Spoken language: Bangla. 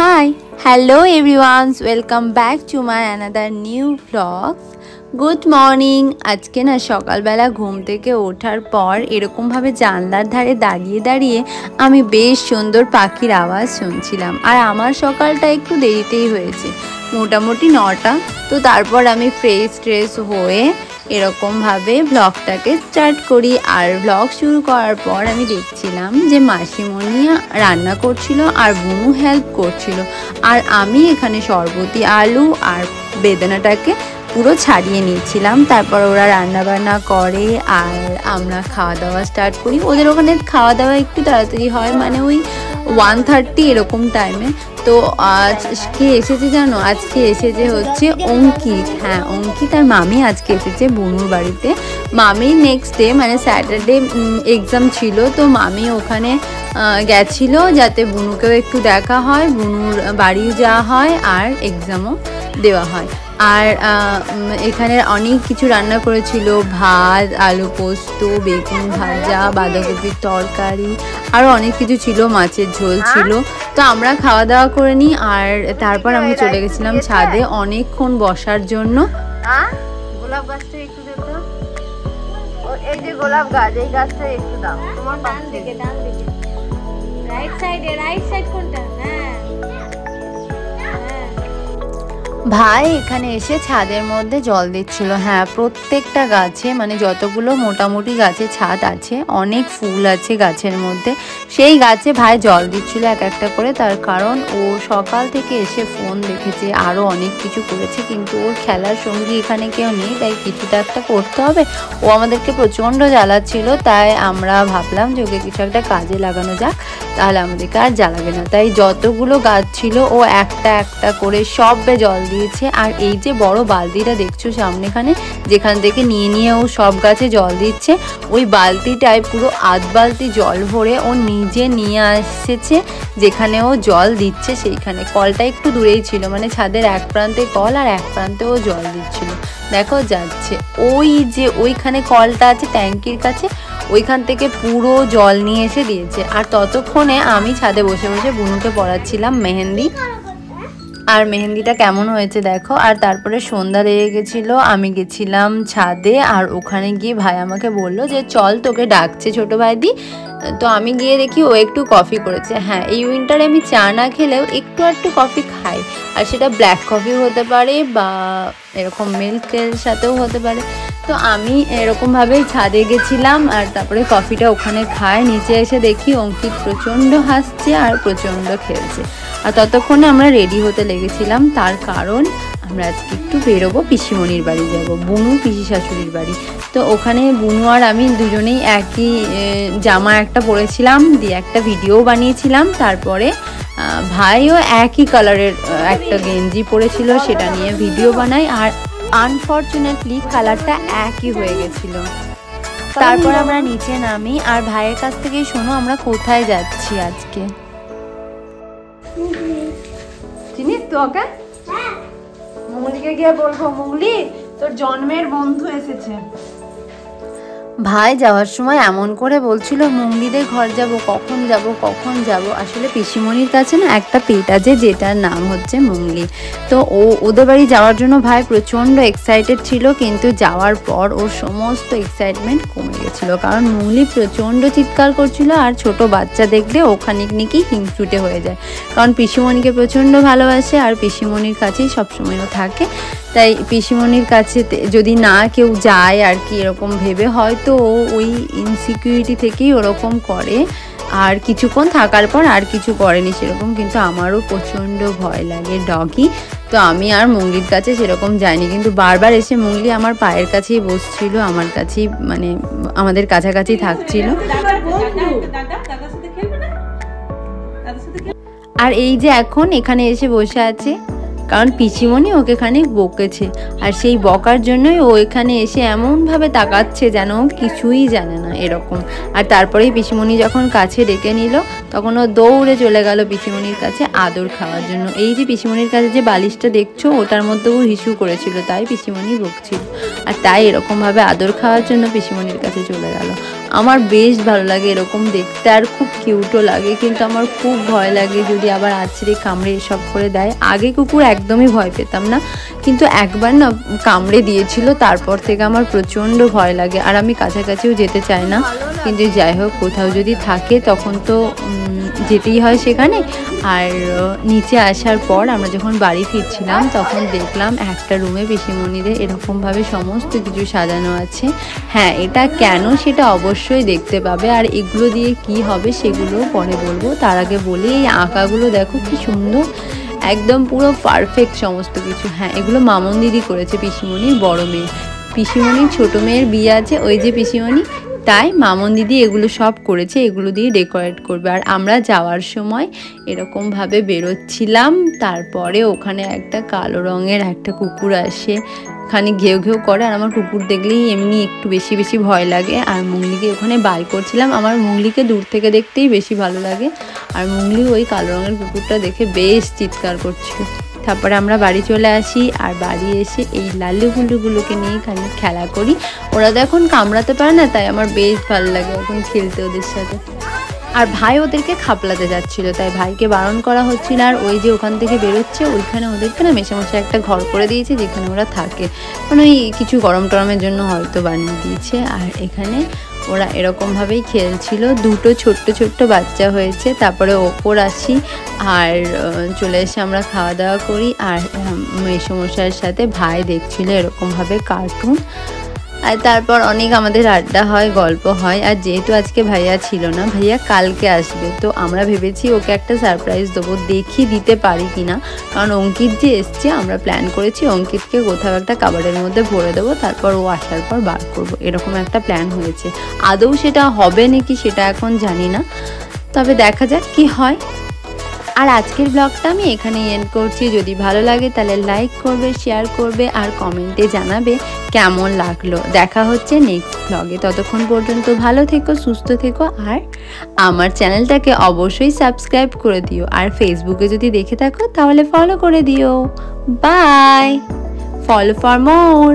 Hi, hello everyone, welcome back to my another new vlogs. Good morning. আজকে না সকালবেলা ঘুম থেকে ওঠার পর এরকমভাবে জানলার ধারে দাঁড়িয়ে দাঁড়িয়ে আমি বেশ সুন্দর পাখির আওয়াজ শুনছিলাম। আর আমার সকালটা একটু দেরিতেই হয়েছে, মোটামুটি 9টা। তো তারপর আমি ফ্রেশ হয়ে এরকমভাবে ব্লগটাকে স্টার্ট করি। আর ব্লগ শুরু করার পর আমি দেখছিলাম যে মাসিমণি রান্না করছিল আর বুনু হেল্প করছিল, আর আমি এখানে শরবতি আলু আর বেদানাটাকে পুরো ছাড়িয়ে নিয়েছিলাম। তারপর ওরা রান্না বান্না করে আর আমরা খাওয়া দাওয়া স্টার্ট করি। ওদের ওখানে খাওয়া দাওয়া একটু তাড়াতাড়ি হয়, মানে ওই 1:30 এরকম টাইমে। তো আজকে এসেছে জানো, আজকে এসেছে হচ্ছে অঙ্কিত। হ্যাঁ, অঙ্কিত আর মামি আজকে এসেছে বুনুর বাড়িতে। মামি নেক্সট ডে মানে স্যাটারডে এক্সাম ছিল, তো মামি ওখানে গেছিল যাতে বুনুকেও একটু দেখা হয়, বুনুর বাড়িও যাওয়া হয় আর এক্সামও দেওয়া হয়। আর এখানে অনেক কিছু রান্না করেছিল, ভাত, আলু পোস্ত, বেগুন ভাজা, বাঁধাকপির তরকারি, আরও অনেক কিছু ছিল, মাছের ঝোল ছিল। তো আমরা খাওয়া দাওয়া করে নিই আর তারপর আমি চলে গেছিলাম ছাদে অনেকক্ষণ বসার জন্য। গোলাপ গাছটা একটু দেখো, এই যে গোলাপ গাছ, এই গাছটা একটু দাও। তোমার ডান দিকে রাইট সাইড কোনটা? হ্যাঁ, ভাই এখানে এসে ছাদের মধ্যে জল দিচ্ছিল। হ্যাঁ, প্রত্যেকটা গাছে মানে যতগুলো মোটামুটি গাছে ছাদ আছে, অনেক ফুল আছে গাছের মধ্যে, সেই গাছে ভাই জল দিচ্ছিল এক একটা করে। তার কারণ ও সকাল থেকে এসে ফোন দেখেছে, আরও অনেক কিছু করেছে, কিন্তু ওর খেলার সঙ্গী এখানে কেউ নেই, তাই কিছুটা একটা করতে হবে। ও আমাদেরকে প্রচণ্ড জ্বালাচ্ছিল, তাই আমরা ভাবলাম যে ওকে কিছু একটা কাজে লাগানো যাক, তাহলে আমাদেরকে আর জ্বালাবে না। তাই যতগুলো গাছ ছিল ও একটা একটা করে সবে জল দিয়েছে। আর এই যে বড় বালতিটা দেখছো সামনেখানে, যেখান থেকে নিয়ে ও সব গাছে জল দিচ্ছে, ওই বালতিটায় পুরো আধ বালতি জল ভরে ও নিজে নিয়ে এসেছে যেখানে ও জল দিচ্ছে। সেইখানে কলটা একটু দূরেই ছিল, মানে ছাদের এক প্রান্তে কল আর এক প্রান্তে ও জল দিচ্ছিল। দেখো যাচ্ছে, ওই যে ওইখানে কলটা আছে ট্যাঙ্কির কাছে, ওইখান থেকে পুরো জল নিয়ে এসে দিয়েছে। আর ততক্ষণে আমি ছাদে বসে বসে বুনুকে পড়াচ্ছিলাম মেহেন্দি। আর মেহেন্দিটা কেমন হয়েছে দেখো। আর তারপরে সন্ধ্যা লেগে গেছিলো, আমি গেছিলাম ছাদে। আর ওখানে গিয়ে ভাই আমাকে বললো যে চল, তোকে ডাকছে ছোটো ভাইদি। তো আমি গিয়ে দেখি ও একটু কফি করেছে। হ্যাঁ, এই উইন্টারে আমি চা না খেলেও একটু কফি খাই, আর সেটা ব্ল্যাক কফিও হতে পারে বা এরকম মিল্কের সাথেও হতে পারে। তো আমি এরকমভাবেই ছাদে গেছিলাম আর তারপরে কফিটা ওখানে খাই। নিচে এসে দেখি অঙ্কিত প্রচণ্ড হাসছে আর প্রচণ্ড খেলছে। আর ততক্ষণে আমরা রেডি হতে লেগেছিলাম, তার কারণ আমরা আজকে একটু বেরোবো, পিসিমণির বাড়ি যাব, বুনু পিসি শাশুড়ির বাড়ি। তো ওখানে বুনু আর আমি দুজনেই একই জামা একটা পরেছিলাম, দিয়ে একটা ভিডিও বানিয়েছিলাম। তারপরে ভাইও একই কালারের একটা গেঞ্জি পরেছিল, সেটা নিয়ে ভিডিও বানাই। আর আনফর্চুনেটলি কালারটা একই হয়ে গেছিল। তারপর আমরা নিচে নামি আর ভাইয়ের কাছ থেকে শোনো আমরা কোথায় যাচ্ছি আজকে। চিনিস তো ওকে? মুঙ্গলিকে গিয়ে বলবো, মুঙ্গলি তোর জন্মের বন্ধু এসেছে। ভাই যাওয়ার সময় এমন করে বলছিল মুঙ্গলিদের ঘর যাব, কখন যাব। আসলে পিসিমণির কাছে না একটা পেট আছে যেটার নাম হচ্ছে মুঙ্গলি। তো ওদের বাড়ি যাওয়ার জন্য ভাই প্রচণ্ড এক্সাইটেড ছিল, কিন্তু যাওয়ার পর ওর সমস্ত এক্সাইটমেন্ট কমে গেছিলো, কারণ মুঙ্গলি প্রচণ্ড চিৎকার করছিল। আর ছোট বাচ্চা দেখলে ওখানে নাকি হিংসুটে হয়ে যায়, কারণ পিসিমণিকে প্রচণ্ড ভালোবাসে আর পিসিমণির কাছেই সবসময়ও থাকে। তাই পিসিমণির কাছে যদি না কেউ যায় আর কি এরকম ভেবে, হয়তো ওই ইনসিকিউরিটি থেকেই ওরকম করে। আর কিছুক্ষণ থাকার পর আর কিছু করেনি সেরকম, কিন্তু আমারও প্রচণ্ড ভয় লাগে ডগি। তো আমি আর মুঙ্গলির কাছে সেরকম যাইনি, কিন্তু বারবার এসে মুঙ্গলি আমার পায়ের কাছেই বসছিল, আমার কাছেই মানে আমাদের কাছাকাছি থাকছিল। আর এই যে এখন এখানে এসে বসে আছে, কারণ পিসিমণি ওকে খানিক বকেছে, আর সেই বকার জন্যই ও এখানে এসে এমনভাবে তাকাচ্ছে যেন কিছুই জানে না এরকম। আর তারপরেই পিসিমণি যখন কাছে ডেকে নিল, তখন ও দৌড়ে চলে গেল পিসিমণির কাছে আদর খাওয়ার জন্য। এই যে পিসিমণির কাছে যে বালিশটা দেখছো, ওটার মধ্যেও হিসু করেছিল, তাই পিসিমণি বকছিল, আর তাই এরকমভাবে আদর খাওয়ার জন্য পিসিমণির কাছে চলে গেল। আমার বেশ ভালো লাগে এরকম দেখতে, আর খুব কিউটও লাগে, কিন্তু আমার খুব ভয় লাগে যদি আবার আছড়ে কামড়ে এসব করে দেয়। আগে কুকুর একদমই ভয় পেতাম না, কিন্তু একবার না কামড়ে দিয়েছিল, তারপর থেকে আমার প্রচণ্ড ভয় লাগে, আর আমি কাছাকাছিও যেতে চাই না। কিন্তু যাই হোক, কোথাও যদি থাকে তখন তো যেতেই হয় সেখানে। আর নিচে আসার পর আমরা যখন বাড়ি ফিরছিলাম তখন দেখলাম একটা রুমে পিসিমণিদের এরকমভাবে সমস্ত কিছু সাজানো আছে। হ্যাঁ, এটা কেন সেটা অবশ্যই দেখতে পাবে, আর এগুলো দিয়ে কি হবে সেগুলো পরে বলবো। তার আগে বলি, এই আঁকাগুলো দেখো কি সুন্দর, একদম পুরো পারফেক্ট সমস্ত কিছু। হ্যাঁ, এগুলো মামন দিদি করেছে, পিসিমণির বড় মেয়ে। পিসিমণির ছোট মেয়ের বিয়ে আছে, ওই যে পিসিমণি, তাই মামন দিদি এগুলো সব করেছে, এগুলো দিয়ে ডেকোরেট করবে। আর আমরা যাওয়ার সময় এরকমভাবে বেরোচ্ছিলাম, তারপরে ওখানে একটা কালো রঙের একটা কুকুর আসে, ওখানে ঘেউ ঘেউ করে, আর আমার কুকুর দেখলেই এমনি একটু বেশি বেশি ভয় লাগে। আর মুঙ্গলিকে ওখানে বাই করছিলাম, আমার মুঙ্গলিকে দূর থেকে দেখতেই বেশি ভালো লাগে, আর মুঙ্গলি ওই কালো রঙের কুকুরটা দেখে বেশ চিৎকার করছিল। তারপরে আমরা বাড়ি চলে আসি, আর বাড়ি এসে এই লাল্লুগুলোকে নিয়ে খালি খেলা করি। ওরা তো এখন কামড়াতে পারে না, তাই আমার বেশ ভালো লাগে এখন খেলতে ওদের সাথে। আর ভাই ওদেরকে খাপলাতে যাচ্ছিল, তাই ভাইকে বারণ করা হচ্ছিল। আর ওই যে ওখান থেকে বেরোচ্ছে, ওইখানে ওদেরকে না মেশামশাই একটা ঘর করে দিয়েছে যেখানে ওরা থাকে, মানে ওই কিছু গরম টরমের জন্য হয়তো বানিয়ে দিয়েছে। আর এখানে ওরা এরকমভাবেই খেলছিল, দুটো ছোট্ট ছোট্ট বাচ্চা হয়েছে। তারপরে ওপর আসি, আর চলে এসে আমরা খাওয়া দাওয়া করি, আর মেসোমশাইয়ের সাথে ভাই দেখছিল এরকমভাবে কার্টুন। আর তারপর অনেক আমাদের আড্ডা হয়, গল্প হয়। আর যেহেতু আজকে ভাইয়া ছিল না, ভাইয়া কালকে আসবে, তো আমরা ভেবেছি ওকে একটা সারপ্রাইজ দেবো, দেখি দিতে পারি কিনা। কারণ অঙ্কিত যে এসছে, আমরা প্ল্যান করেছি অঙ্কিতকে কোথাও একটা কাবাডের মধ্যে ভরে দেবো, তারপর ও আসার পর বার করবো, এরকম একটা প্ল্যান হয়েছে। আদৌ সেটা হবে নাকি সেটা এখন জানি না, তবে দেখা যাক কি হয়। আর আজকের ব্লগটা আমি এখানেই এন্ড করছি। যদি ভালো লাগে তাহলে লাইক করবে, শেয়ার করবে, আর কমেন্টে জানাবে কেমন লাগলো। দেখা হচ্ছে নেক্সট ব্লগে, ততক্ষণ পর্যন্ত ভালো থেকো, সুস্থ থেকো, আর আমার চ্যানেলটাকে অবশ্যই সাবস্ক্রাইব করে দিও। আর ফেসবুকে যদি দেখে থাকো তাহলে ফলো করে দিও। Bye, follow for more.